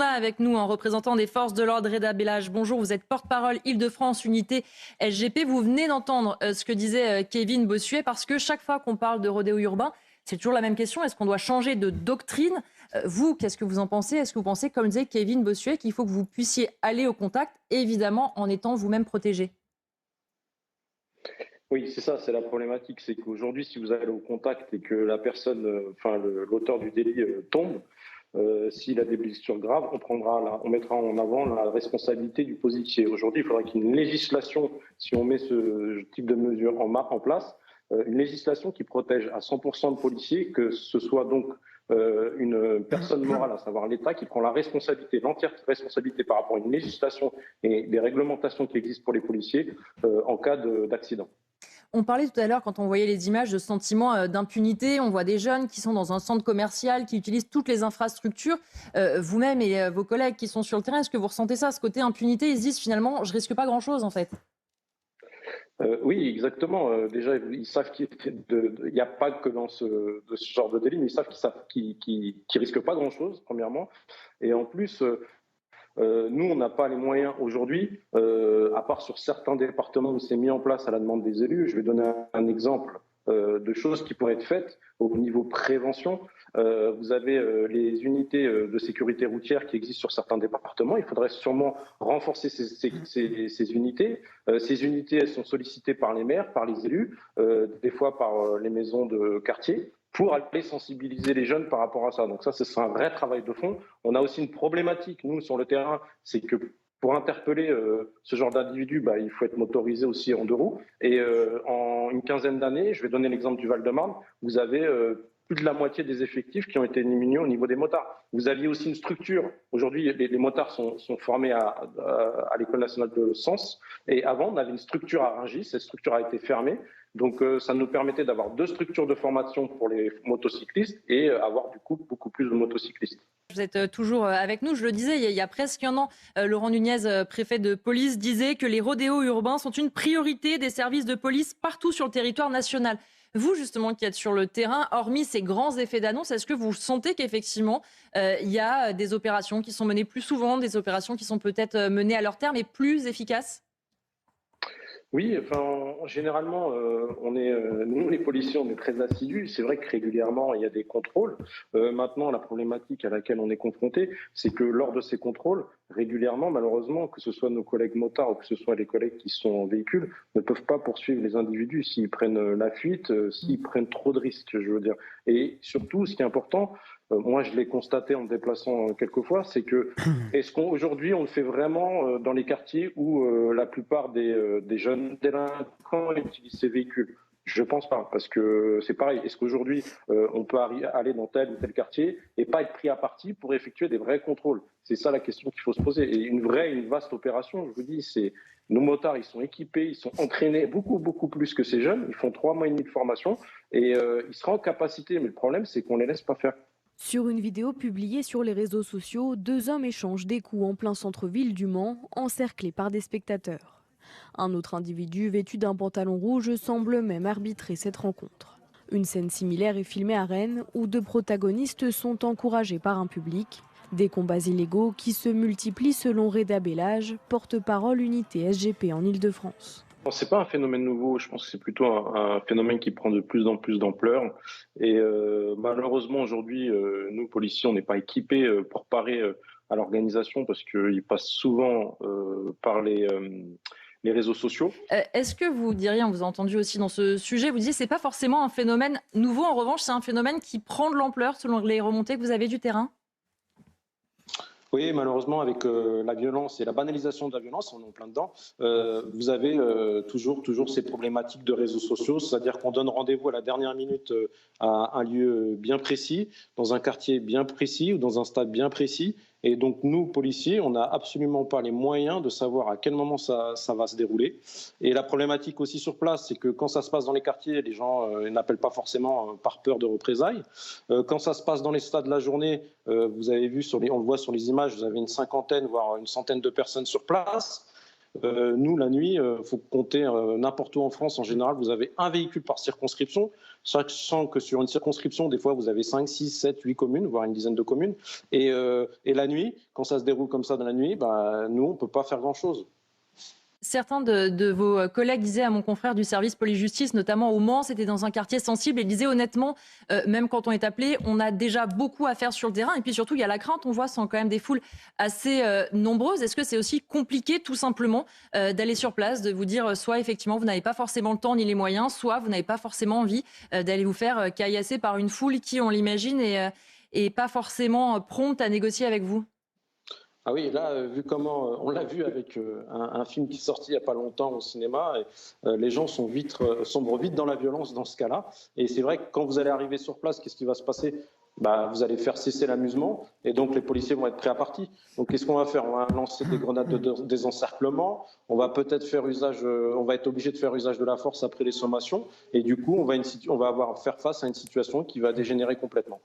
On a avec nous un représentant des forces de l'ordre, Reda Bellage. Bonjour, vous êtes porte-parole Île-de-France, unité SGP. Vous venez d'entendre ce que disait Kevin Bossuet, parce que chaque fois qu'on parle de rodéo urbain, c'est toujours la même question. Est-ce qu'on doit changer de doctrine ? Vous, qu'est-ce que vous en pensez ? Est-ce que vous pensez, comme disait Kevin Bossuet, qu'il faut que vous puissiez aller au contact, évidemment en étant vous-même protégé ? Oui, c'est ça, c'est la problématique. C'est qu'aujourd'hui, si vous allez au contact et que la personne, l'auteur du délit tombe, s'il a des blessures graves, on mettra en avant la responsabilité du policier. Aujourd'hui, il faudrait qu'il y ait une législation, si on met ce type de mesure en place, une législation qui protège à 100% de policiers, que ce soit donc une personne morale, à savoir l'État, qui prend la responsabilité, l'entière responsabilité par rapport à une législation et des réglementations qui existent pour les policiers en cas d'accident. On parlait tout à l'heure, quand on voyait les images, de sentiment d'impunité. On voit des jeunes qui sont dans un centre commercial, qui utilisent toutes les infrastructures. Vous-même et vos collègues qui sont sur le terrain, est-ce que vous ressentez ça, ce côté impunité ? Ils se disent finalement, je risque pas grand-chose en fait. Oui, exactement. Déjà, ils savent qu'il n'y a pas que dans ce genre de délit, mais ils savent qu'ils risquent pas grand-chose, premièrement. Et en plus, nous, on n'a pas les moyens aujourd'hui, à part sur certains départements où c'est mis en place à la demande des élus. Je vais donner un exemple de choses qui pourraient être faites au niveau prévention. Vous avez les unités de sécurité routière qui existent sur certains départements. Il faudrait sûrement renforcer ces unités. Ces unités, elles sont sollicitées par les maires, par les élus, des fois par les maisons de quartier, pour aller sensibiliser les jeunes par rapport à ça. Donc ça, c'est un vrai travail de fond. On a aussi une problématique, nous, sur le terrain, c'est que pour interpeller ce genre d'individu, il faut être motorisé aussi en deux roues. Et en une quinzaine d'années, je vais donner l'exemple du Val-de-Marne, vous avez plus de la moitié des effectifs qui ont été diminués au niveau des motards. Vous aviez aussi une structure. Aujourd'hui, les motards sont formés à l'École nationale de Sens. Et avant, on avait une structure à Rungis. Cette structure a été fermée. Donc, ça nous permettait d'avoir deux structures de formation pour les motocyclistes et avoir du coup beaucoup plus de motocyclistes. Vous êtes toujours avec nous, je le disais, il y a presque un an, Laurent Nunez, préfet de police, disait que les rodéos urbains sont une priorité des services de police partout sur le territoire national. Vous, justement, qui êtes sur le terrain, hormis ces grands effets d'annonce, est-ce que vous sentez qu'effectivement, il y a des opérations qui sont menées plus souvent, des opérations qui sont peut-être menées à leur terme et plus efficaces ? Oui, généralement, nous les policiers, on est très assidus. C'est vrai que régulièrement, il y a des contrôles. Maintenant, la problématique à laquelle on est confronté, c'est que lors de ces contrôles, régulièrement, malheureusement, que ce soit nos collègues motards ou que ce soit les collègues qui sont en véhicule, ne peuvent pas poursuivre les individus s'ils prennent la fuite, s'ils prennent trop de risques, je veux dire. Et surtout, ce qui est important, moi je l'ai constaté en me déplaçant quelques fois, c'est que est-ce qu'aujourd'hui on le fait vraiment dans les quartiers où la plupart des jeunes délinquants utilisent ces véhicules ? Je pense pas, parce que c'est pareil. Est-ce qu'aujourd'hui on peut aller dans tel ou tel quartier et pas être pris à partie pour effectuer des vrais contrôles ? C'est ça la question qu'il faut se poser. Et une vaste opération, je vous dis, c'est nos motards, ils sont équipés, ils sont entraînés beaucoup plus que ces jeunes. Ils font 3 mois et demi de formation et ils seront en capacité. Mais le problème, c'est qu'on les laisse pas faire. Sur une vidéo publiée sur les réseaux sociaux, 2 hommes échangent des coups en plein centre-ville du Mans, encerclés par des spectateurs. Un autre individu vêtu d'un pantalon rouge semble même arbitrer cette rencontre. Une scène similaire est filmée à Rennes, où 2 protagonistes sont encouragés par un public. Des combats illégaux qui se multiplient selon Reda Bellage, porte-parole unité SGP en Île-de-France. Ce n'est pas un phénomène nouveau, je pense que c'est plutôt un phénomène qui prend de plus en plus d'ampleur. Et malheureusement, aujourd'hui, nous, policiers, on n'est pas équipés pour parer à l'organisation parce qu'ils passent souvent par les réseaux sociaux. Est-ce que vous diriez, on vous a entendu aussi dans ce sujet, vous disiez que ce n'est pas forcément un phénomène nouveau, en revanche, c'est un phénomène qui prend de l'ampleur selon les remontées que vous avez du terrain ? Oui, malheureusement, avec la violence et la banalisation de la violence, on est en plein dedans, vous avez toujours ces problématiques de réseaux sociaux, c'est-à-dire qu'on donne rendez-vous à la dernière minute à un lieu bien précis, dans un quartier bien précis ou dans un stade bien précis. Et donc, nous, policiers, on n'a absolument pas les moyens de savoir à quel moment ça va se dérouler. Et la problématique aussi sur place, c'est que quand ça se passe dans les quartiers, les gens n'appellent pas forcément par peur de représailles. Quand ça se passe dans les stades la journée, vous avez vu, on le voit sur les images, vous avez une cinquantaine, voire une centaine de personnes sur place. Nous, la nuit, il faut compter n'importe où en France. En général, vous avez un véhicule par circonscription, sachant que sur une circonscription, des fois, vous avez 5, 6, 7, 8 communes, voire une dizaine de communes. Et la nuit, quand ça se déroule comme ça dans la nuit, nous, on ne peut pas faire grand-chose. Certains de vos collègues disaient à mon confrère du service police-justice, notamment au Mans, c'était dans un quartier sensible, et disaient honnêtement, même quand on est appelé, on a déjà beaucoup à faire sur le terrain. Et puis surtout, il y a la crainte, on voit, sont quand même des foules assez nombreuses. Est-ce que c'est aussi compliqué, tout simplement, d'aller sur place, de vous dire soit effectivement vous n'avez pas forcément le temps ni les moyens, soit vous n'avez pas forcément envie d'aller vous faire caillasser par une foule qui, on l'imagine, est pas forcément prompte à négocier avec vous? Ah oui, là, vu comment on l'a vu avec un film qui est sorti il n'y a pas longtemps au cinéma, les gens sombrent vite dans la violence dans ce cas-là. Et c'est vrai que quand vous allez arriver sur place, qu'est-ce qui va se passer? Vous allez faire cesser l'amusement et donc les policiers vont être prêts à partir. Donc qu'est-ce qu'on va faire? On va lancer des grenades de désencerclement, on va peut-être on va être obligé de faire usage de la force après les sommations et du coup on va faire face à une situation qui va dégénérer complètement.